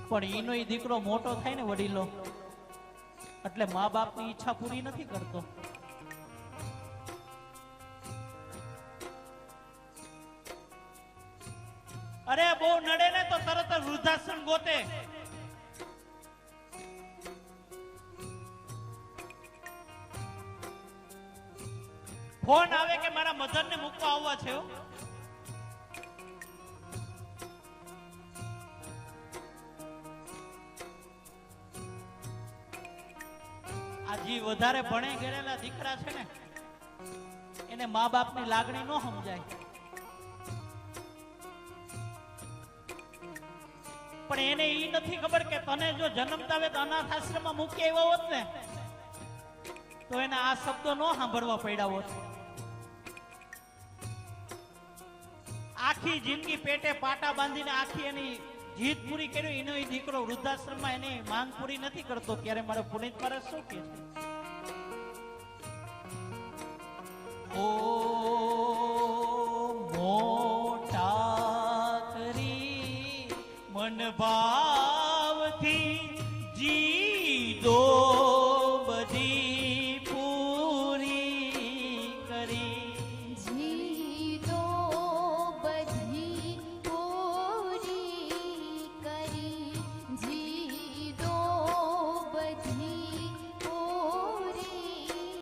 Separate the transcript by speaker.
Speaker 1: પણ એનો એ દીકરો મોટો થાય ને વડીલો એટલે મા બાપની ઈચ્છા પૂરી નથી કરતો. અરે બહુ નડે ને તો તરત જ વૃદ્ધાશ્રમ ગોતે. ફોન આવે કે મારા મધર ને મૂકવા આવવા છે. આજી વધારે ભણે ગયેલા દીકરા છે ને એને મા બાપની લાગણી ન સમજાય. પણ એને ઈ નથી ખબર કે તને જો જન્મતા આવે તો અનાથ આશ્રમમાં મૂકી આવ્યો હોત ને તો એને આ શબ્દો ન સાંભળવા પડ્યા હોત. આખી જિંદગી પેટે પાટા બાંધીને આખી એની જીત પૂરી કરી એનો દીકરો વૃદ્ધાશ્રમમાં એની માંગ પૂરી નથી કરતો ત્યારે મારે પુનિત મહારાજ શું કે છે? ઓ મોટા કરી મન ભાવથી